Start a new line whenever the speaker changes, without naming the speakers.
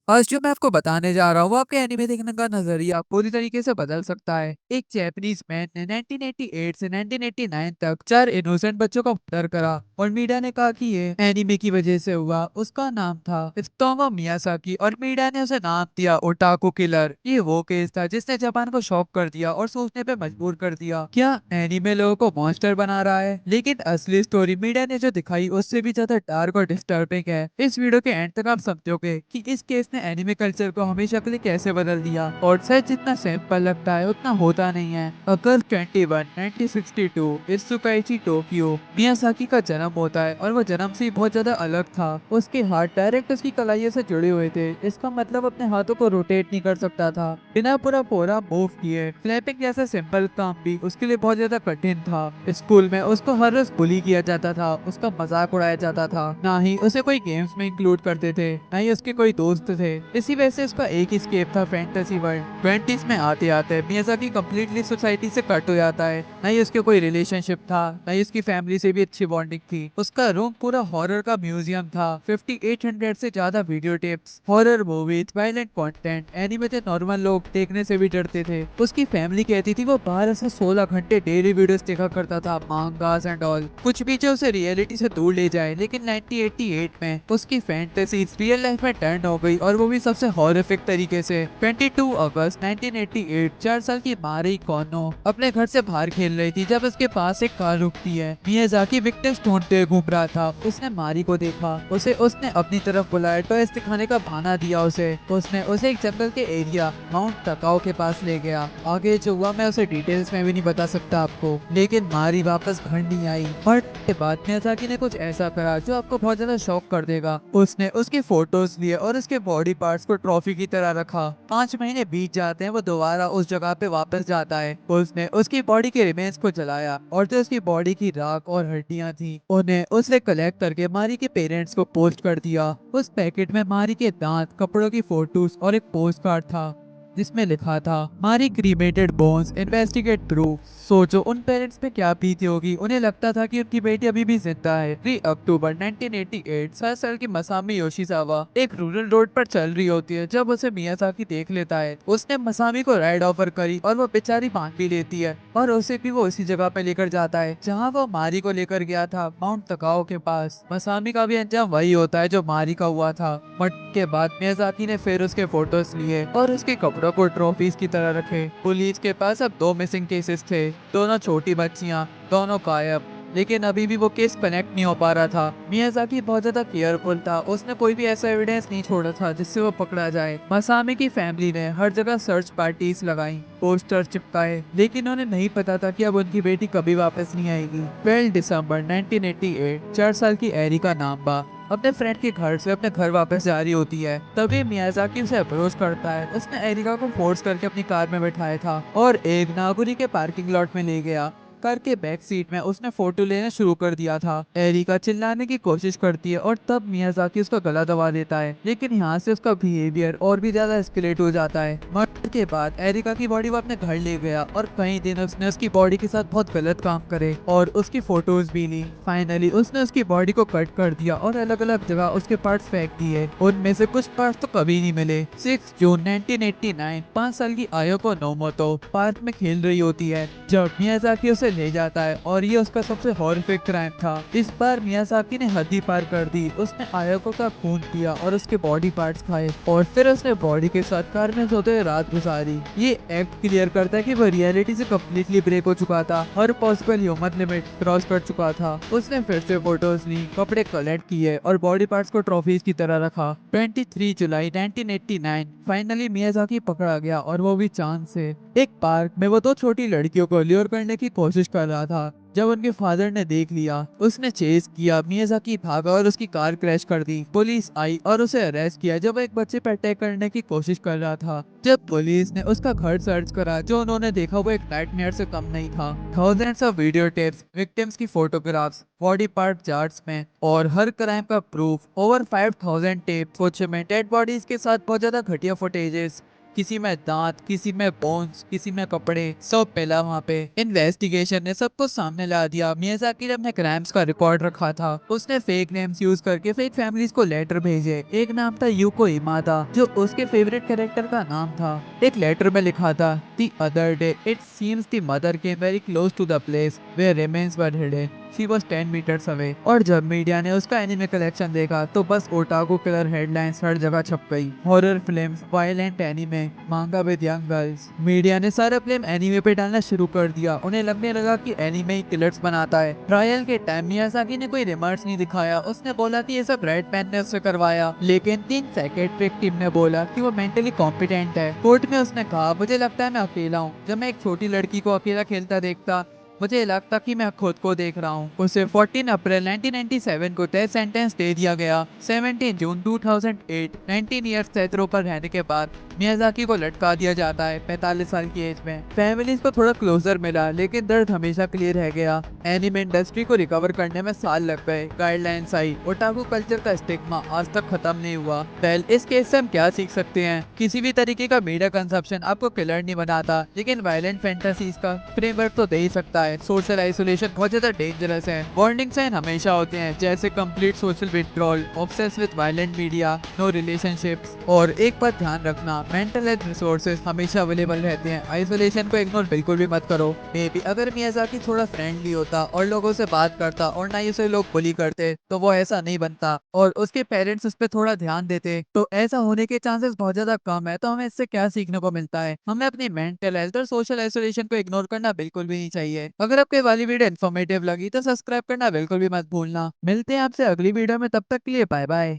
आज जो मैं आपको बताने जा रहा हूँ वो आपके एनिमे देखने का नजरिया पूरी तरीके से बदल सकता है। एक जैपनीज मैन ने 1988 से 1989 तक 4 इनोसेंट बच्चों का मर्डर करा और मीडिया ने कहा कि ये एनिमे की वजह से हुआ। उसका नाम था त्सुतोमो मियाजाकी और मीडिया ने उसे नाम दिया ओटाकू किलर। ये वो केस था जिसने जापान को शॉक कर दिया और सोचने पे मजबूर कर दिया, क्या एनिमे लोगों को मॉन्स्टर बना रहा है। लेकिन असली स्टोरी मीडिया ने जो दिखाई उससे भी ज्यादा डार्क और डिस्टर्बिंग है। इस वीडियो के एंड तक आप समझोगे कि इस केस ने एनिमे कल्चर को हमेशा के लिए कैसे बदल दिया। और सच जितना सिंपल लगता है उतना होता नहीं है। अगस्त 21 1962 इत्सुकाइची टोक्यो मियाजाकी का जन्म होता है और वो जन्म से ही बहुत ज्यादा अलग था। उसके हाथ डायरेक्ट उसकी कलाइयों से जुड़े हुए थे। इसका मतलब अपने हाथों को रोटेट नहीं कर सकता था बिना पूरा पूरा मूव किए। क्लैपिंग जैसा सिंपल काम भी उसके लिए बहुत ज्यादा कठिन था। स्कूल में उसको हर रोज बुली किया जाता था, उसका मजाक उड़ाया जाता था, ना ही उसे कोई गेम्स में इंक्लूड करते थे, ना ही उसके कोई दोस्त थे। इसी वजह से उसका एक ही स्केप था फैंटेसी वर्ल्ड। 20s में आते आते मियाजाकी कंप्लीटली सोसाइटी से कट हो जाता है। ना ही उसके कोई रिलेशनशिप था, ना ही उसकी फैमिली से भी अच्छी बॉन्डिंग थी। उसका रूम पूरा हॉरर का म्यूजियम था। 5800 से ज्यादा video tapes, horror movies, violent content, anime थे नॉर्मल लोग देखने से भी डरते थे। उसकी फैमिली कहती थी वो 12 से 16 घंटे डेली वीडियोस देखा करता था, मांगास एंड ऑल, कुछ भी जो उसे रियलिटी से दूर ले जाए। लेकिन 1988 में उसकी फैंटेसी रियल लाइफ में टर्न हो गई और वो भी सबसे हॉरिफिक तरीके से। 22 अगस्त 1988 4 साल की मारी कोनो अपने घर से बाहर खेल रही थी जब उसके पास एक कार रुकती है। मियाजाकी विक्टिम्स ढूंढते हुए घूम रहा था। उसने मारी को देखा, उसे उसने अपनी तरफ बुलाया, टॉयज दिखाने का बहाना दिया उसने उसे एक जंगल के एरिया माउंट तकाओ के पास ले गया। आगे जो हुआ मैं उसे डिटेल्स में भी नहीं बता सकता आपको। लेकिन मारी वापस घर नहीं आई। और के बाद मियाजाकी ने कुछ ऐसा करा जो आपको बहुत ज्यादा शॉक कर देगा। उसने उसकी फोटोज लिए और उसके बॉडी पार्ट्स को ट्रॉफी की तरह रखा। 5 महीने बीत जाते हैं, वो दोबारा उस जगह पे वापस जाता है। उसने उसकी बॉडी के रिमेन्स को जलाया और जो उसकी बॉडी की राख और हड्डियां थी उन्हें उसने कलेक्ट करके मारी के पेरेंट्स को पोस्ट कर दिया। उस पैकेट में मारी के दांत, कपड़ों की फोटोज और एक पोस्ट कार्ड था जिसमें लिखा था मारी क्रीमेटेड बोन्स इन्वेस्टिगेट प्रूफ। सोचो उन पेरेंट्स पे क्या बीती होगी। उन्हें लगता था कि उनकी बेटी अभी भी जिंदा है। 3 अक्टूबर 1988 7 साल की मसामी योशिजावा एक रूरल रोड पर चल रही होती है जब उसे मियाजाकी देख लेता है। उसने मसामी को राइड ऑफर करी और वो बेचारी मान भी लेती है और उसे भी वो उसी जगह पे लेकर जाता है जहाँ वो मारी को लेकर गया था, माउंट तकाओ के पास। मसामी का भी अंजाम वही होता है जो मारी का हुआ था। बट के बाद मियाजाकी ने फिर उसके फोटोज लिए और उसके कपड़ों को ट्रॉफीज की तरह रखे। पुलिस के पास अब 2 मिसिंग केसेस थे, दोनों छोटी बच्चियां, दोनों गायब। लेकिन अभी भी वो केस कनेक्ट नहीं हो पा रहा था। मियाजाकी बहुत ज्यादा केयरफुल था, उसने कोई भी ऐसा एविडेंस नहीं छोड़ा था जिससे वो पकड़ा जाए। मसामी की फैमिली ने हर जगह सर्च पार्टीज लगाई, पोस्टर चिपकाए, लेकिन उन्हें नहीं पता था कि अब उनकी बेटी कभी वापस नहीं आएगी। 12 दिसंबर 1988 4 साल की एरी का नाम बा अपने फ्रेंड के घर से अपने घर वापस जा रही होती है। तभी मियाजाकी उसे अप्रोच करता है। उसने एरिका को फोर्स करके अपनी कार में बैठाया था और एक नागुरी के पार्किंग लॉट में ले गया। कार के बैक सीट में उसने फोटो लेना शुरू कर दिया था। एरिका चिल्लाने की कोशिश करती है और तब मियाजाकी उसका गला दबा देता है। लेकिन यहाँ से उसका बिहेवियर और भी ज्यादा एस्केलेट हो जाता है। मर्डर के बाद एरिका की बॉडी वो अपने घर ले गया और कई दिन उसने उसकी बॉडी के साथ बहुत गलत काम करे और उसकी फोटोज भी ली। फाइनली उसने उसकी बॉडी को कट कर दिया और अलग अलग जगह उसके पार्ट्स फेंक दिए। उनमें से कुछ पार्ट्स तो कभी नहीं मिले। 6 जून 1989 5 साल की आयोको नोमोतो पार्क में खेल रही होती है जब मियाजाकी उसे ले जाता है और ये उसका सबसे हॉरिफिक क्राइम था। इस बार मियाजाकी ने हद ही पार कर दी। उसने आयोको का खून पिया और उसके बॉडी पार्ट्स खाए और फिर उसने बॉडी के साथ कार में सोते हुए रात गुजारी। ये एक्ट क्लियर करता है कि वो रियलिटी से कम्प्लीटली ब्रेक हो चुका था, हर पॉसिबल ह्यूमन लिमिट क्रॉस कर चुका था। उसने फिर से फोटोज ली, कपड़े कलेक्ट किए और बॉडी पार्ट्स को ट्रॉफीज की तरह रखा। 23 जुलाई 1989 फाइनली मियाजाकी पकड़ा गया और वो भी चांद से। एक पार्क में वो दो छोटी लड़कियों को ल्योर करने की कोशिश कर रहा था। जब उनके फादर ने देख लिया उसने चेस किया, मियाजाकी भागा और उसकी कार क्रैश कर दी। पुलिस आई और उसे अरेस्ट किया जब एक बच्चे पर अटैक करने की कोशिश कर रहा था। जब पुलिस ने उसका घर सर्च करा जो उन्होंने देखा वो एक नाइटमेयर से कम नहीं था। Thousands of video tapes, victims की फोटोग्राफ्स, बॉडी पार्ट चार्ट्स में और हर क्राइम का प्रूफ। ओवर 5000 टेप, कुछ में डेड बॉडीज के साथ बहुत ज्यादा घटिया फुटेजेस। किसी में दांत, किसी में बोन्स, किसी में कपड़े, सब मिला वहाँ पे। इन्वेस्टिगेशन ने सब कुछ सामने ला दिया। मियाजाकी ने अपने क्राइम्स का रिकॉर्ड रखा था। उसने फेक नेम्स यूज करके फेक फैमिलीज को लेटर भेजे। एक नाम था यूको इमादा, जो उसके फेवरेट कैरेक्टर का नाम था। एक लेटर में लिखा था, the other day it seems the mother came very close to the place where remains were hidden. She was 10 meters away। और जब मीडिया ने उसका एनिमे कलेक्शन देखा तो बस ओटाकू किलर हेडलाइंस हर जगह छप गई। हॉरर फिल्म्स, वायलेंट एनिमे, मांगा विद यंग गर्ल्स। मीडिया ने सारा ब्लेम एनिमे पे डालना शुरू कर दिया। उन्हें लगने लगा कि एनिमे ही किलर्स बनाता है। ट्रायल के टाइम मियाजाकी ने कोई रिमार्क्स नहीं दिखाया। उसने बोला कि ये सब रेड पैन ने उससे करवाया। लेकिन 3 साइकेट्रिक टीम ने बोला कि वो मेंटली कॉम्पिटेंट है। कोर्ट में उसने कहा, मुझे लगता है मैं अकेला हूँ। जब मैं एक छोटी लड़की को अकेला खेलता देखता, मुझे लगता कि मैं खुद को देख रहा हूँ। उसे 14 अप्रैल 1997 को डेथ सेंटेंस दे दिया गया। 17 जून 2008 19 ईयर्स सेत्रो पर रहने के बाद मियाजाकी को लटका दिया जाता है 45 साल की एज में। फैमिलीज को थोड़ा क्लोजर मिला, लेकिन दर्द हमेशा के लिए रह गया। एनिमे इंडस्ट्री को रिकवर करने में साल लग गए। गाइडलाइंस आई, ओटाकू कल्चर का स्टिग्मा आज तक खत्म नहीं हुआ। वेल, इस केस से हम क्या सीख सकते हैं? किसी भी तरीके का मीडिया कंजप्शन आपको किलर नहीं बनाता, लेकिन वायलेंट फैंटेसीज का फ्रेमवर्क तो दे ही सकता है। सोशल आइसोलेशन बहुत ज्यादा डेंजरस है। वार्निंग साइन हमेशा होते हैं, जैसे complete social withdrawal, obsess with violent media, no relationships. और एक बात ध्यान रखना, मेंटल हेल्थ रिसोर्सेज हमेशा अवेलेबल रहते हैं। आइसोलेशन को इग्नोर बिल्कुल भी मत करो। मे बी अगर मियाजाकी थोड़ा फ्रेंडली होता और लोगों से बात करता और ना ही उसे लोग बुली करते, तो वो ऐसा नहीं बनता। और उसके पेरेंट्स उस पर थोड़ा ध्यान देते, तो ऐसा होने के चांसेस बहुत ज्यादा कम है। तो हमें इससे क्या सीखने को मिलता है? हमें अपनी मेंटल हेल्थ और सोशल आइसोलेशन को इग्नोर करना बिल्कुल भी नहीं चाहिए। अगर आपको ये वाली वीडियो इन्फॉर्मेटिव लगी तो सब्सक्राइब करना बिल्कुल भी मत भूलना। मिलते हैं आपसे अगली वीडियो में, तब तक के लिए बाय बाय।